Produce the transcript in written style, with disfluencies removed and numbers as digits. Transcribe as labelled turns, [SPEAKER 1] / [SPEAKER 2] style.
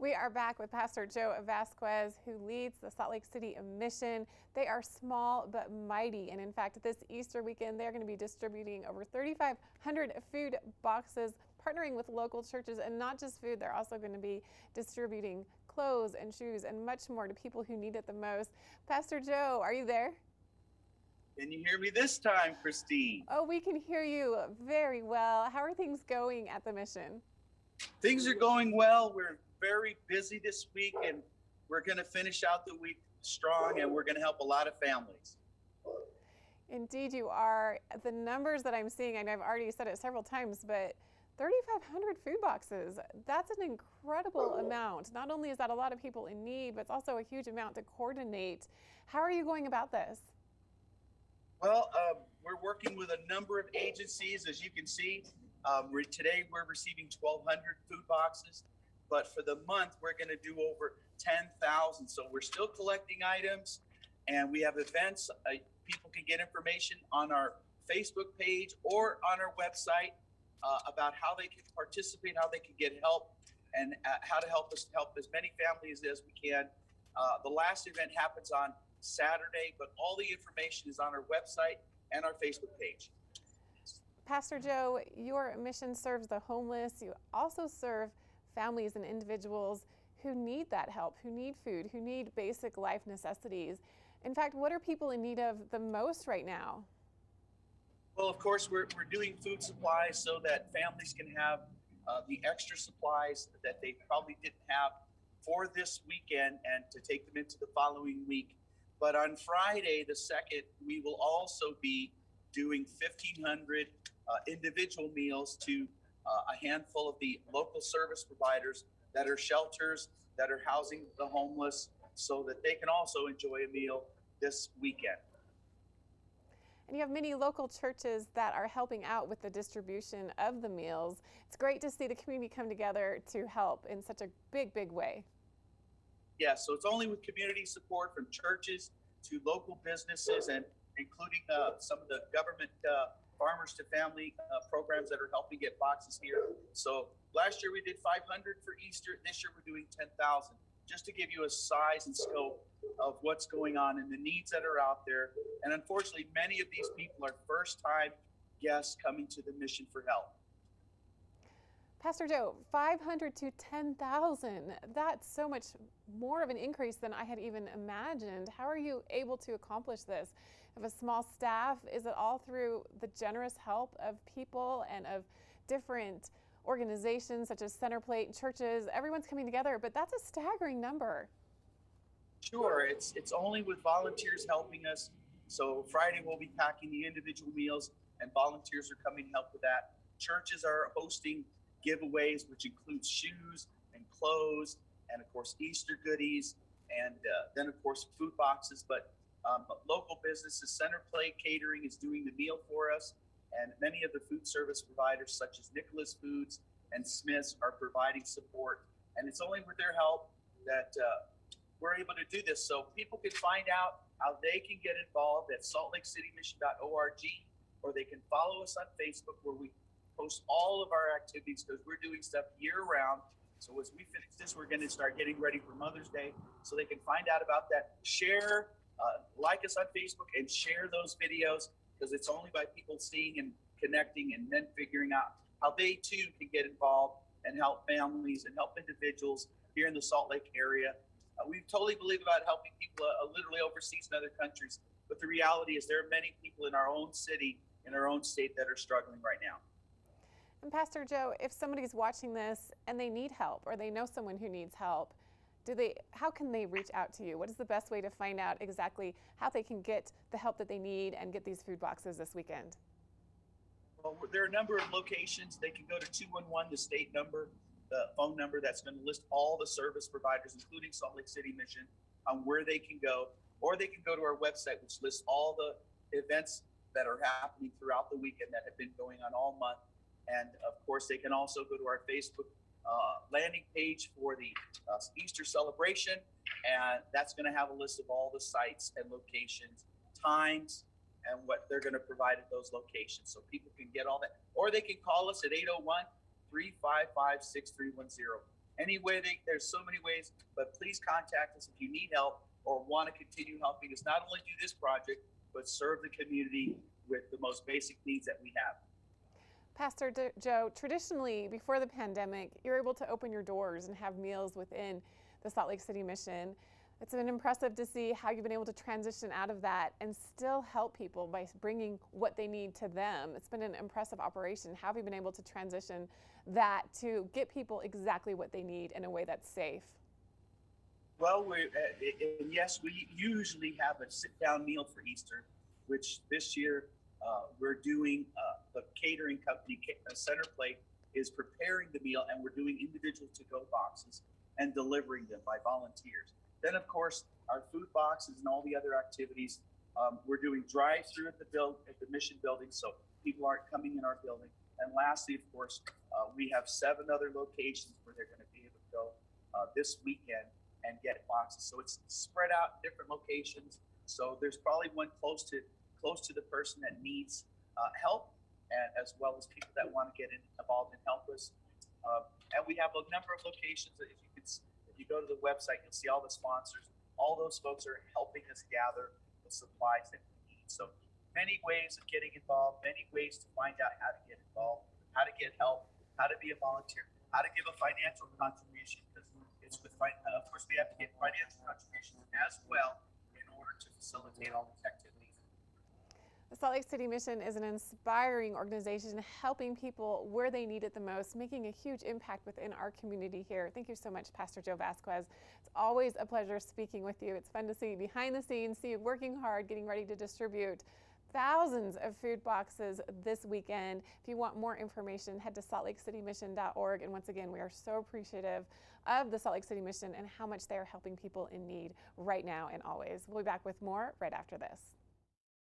[SPEAKER 1] We are back with Pastor Joe Vazquez, who leads the Salt Lake City Mission. They are small but mighty, and in fact, this Easter weekend, they're going to be distributing over 3,500 food boxes, partnering with local churches, and not just food. They're also going to be distributing clothes and shoes and much more to people who need it the most. Pastor Joe, are you there?
[SPEAKER 2] Can you hear me this time, Christine?
[SPEAKER 1] Oh, we can hear you very well. How are things going at the mission?
[SPEAKER 2] Things are going well. We're very busy this week, and we're going to finish out the week strong, and we're going to help a lot of families.
[SPEAKER 1] Indeed, you are. The numbers that I'm seeing, and I've already said it several times, but 3,500 food boxes, that's an incredible amount. Not only is that a lot of people in need, but it's also a huge amount to coordinate. How are you going about this?
[SPEAKER 2] Well, we're working with a number of agencies, as you can see. Today, we're receiving 1,200 food boxes, but for the month, we're going to do over 10,000. So we're still collecting items, and we have events. People can get information on our Facebook page or on our website about how they can participate, how they can get help, and how to help us help as many families as we can. The last event happens on Saturday, but all the information is on our website and our Facebook page.
[SPEAKER 1] Pastor Joe, your mission serves the homeless. You also serve families and individuals who need that help, who need food, who need basic life necessities. In fact, what are people in need of the most right now?
[SPEAKER 2] Well, of course, we're doing food supplies so that families can have the extra supplies that they probably didn't have for this weekend and to take them into the following week. But on Friday, the 2nd, we will also be doing 1,500 individual meals to a handful of the local service providers that are shelters, that are housing the homeless, so that they can also enjoy a meal this weekend.
[SPEAKER 1] And you have many local churches that are helping out with the distribution of the meals. It's great to see the community come together to help in such a big way.
[SPEAKER 2] Yeah, so it's only with community support from churches to local businesses, and including some of the government farmers to family programs that are helping get boxes here. So last year we did 500 for Easter. This year we're doing 10,000, just to give you a size and scope of what's going on and the needs that are out there. And unfortunately, many of these people are first-time guests coming to the mission for help.
[SPEAKER 1] Pastor Joe, 500 to 10,000, that's so much more of an increase than I had even imagined. How are you able to accomplish this? You have a small staff. Is it all through the generous help of people and of different organizations such as Centerplate, churches? Everyone's coming together, but that's a staggering number.
[SPEAKER 2] Sure, it's only with volunteers helping us. So Friday we'll be packing the individual meals, and volunteers are coming to help with that. Churches are hosting giveaways, which includes shoes and clothes, and of course Easter goodies, and then of course food boxes. But local businesses, Centerplate Catering is doing the meal for us, and many of the food service providers such as Nicholas Foods and Smith's are providing support. And it's only with their help that we're able to do this. So people can find out how they can get involved at saltlakeCityMission.org, or they can follow us on Facebook, where we post all of our activities, because we're doing stuff year round. So as we finish this, we're going to start getting ready for Mother's Day, so they can find out about that. Share, like us on Facebook, and share those videos, because it's only by people seeing and connecting and then figuring out how they too can get involved and help families and help individuals here in the Salt Lake area. We totally believe about helping people literally overseas in other countries, but the reality is there are many people in our own city, in our own state, that are struggling right now.
[SPEAKER 1] And Pastor Joe, if somebody's watching this and they need help, or they know someone who needs help, how can they reach out to you? What is the best way to find out exactly how they can get the help that they need and get these food boxes this weekend?
[SPEAKER 2] Well, there are a number of locations. They can go to 211, the state number, the phone number that's going to list all the service providers, including Salt Lake City Mission, on where they can go. Or they can go to our website, which lists all the events that are happening throughout the weekend that have been going on all month. And of course, they can also go to our Facebook landing page for the Easter celebration, and that's going to have a list of all the sites and locations, times, and what they're going to provide at those locations, so people can get all that. Or they can call us at 801-355-6310. any way there's so many ways, but please contact us if you need help or want to continue helping us not only do this project, but serve the community with the most basic needs that we have.
[SPEAKER 1] Pastor Joe, traditionally, before the pandemic, you're able to open your doors and have meals within the Salt Lake City Mission. It's been impressive to see how you've been able to transition out of that and still help people by bringing what they need to them. It's been an impressive operation. How have you been able to transition that to get people exactly what they need in a way that's safe?
[SPEAKER 2] Well, yes, we usually have a sit-down meal for Easter, which this year we're doing. The catering company, Centerplate, is preparing the meal, and we're doing individual to-go boxes and delivering them by volunteers. Then, of course, our food boxes and all the other activities. We're doing drive-through at the Mission Building, so people aren't coming in our building. And lastly, of course, we have 7 other locations where they're going to be able to go this weekend and get boxes. So it's spread out in different locations. So there's probably one close to the person that needs help, and as well as people that want to get involved and help us. And we have a number of locations that if you go to the website, you'll see all the sponsors. All those folks are helping us gather the supplies that we need. So many ways of getting involved, many ways to find out how to get involved, how to get help, how to be a volunteer, how to give a financial contribution, because of course we have to get financial contributions as well in order to facilitate all these activities.
[SPEAKER 1] The Salt Lake City Mission is an inspiring organization helping people where they need it the most, making a huge impact within our community here. Thank you so much, Pastor Joe Vazquez. It's always a pleasure speaking with you. It's fun to see you behind the scenes, see you working hard, getting ready to distribute thousands of food boxes this weekend. If you want more information, head to saltlakeCityMission.org. And once again, we are so appreciative of the Salt Lake City Mission and how much they are helping people in need right now and always. We'll be back with more right after this.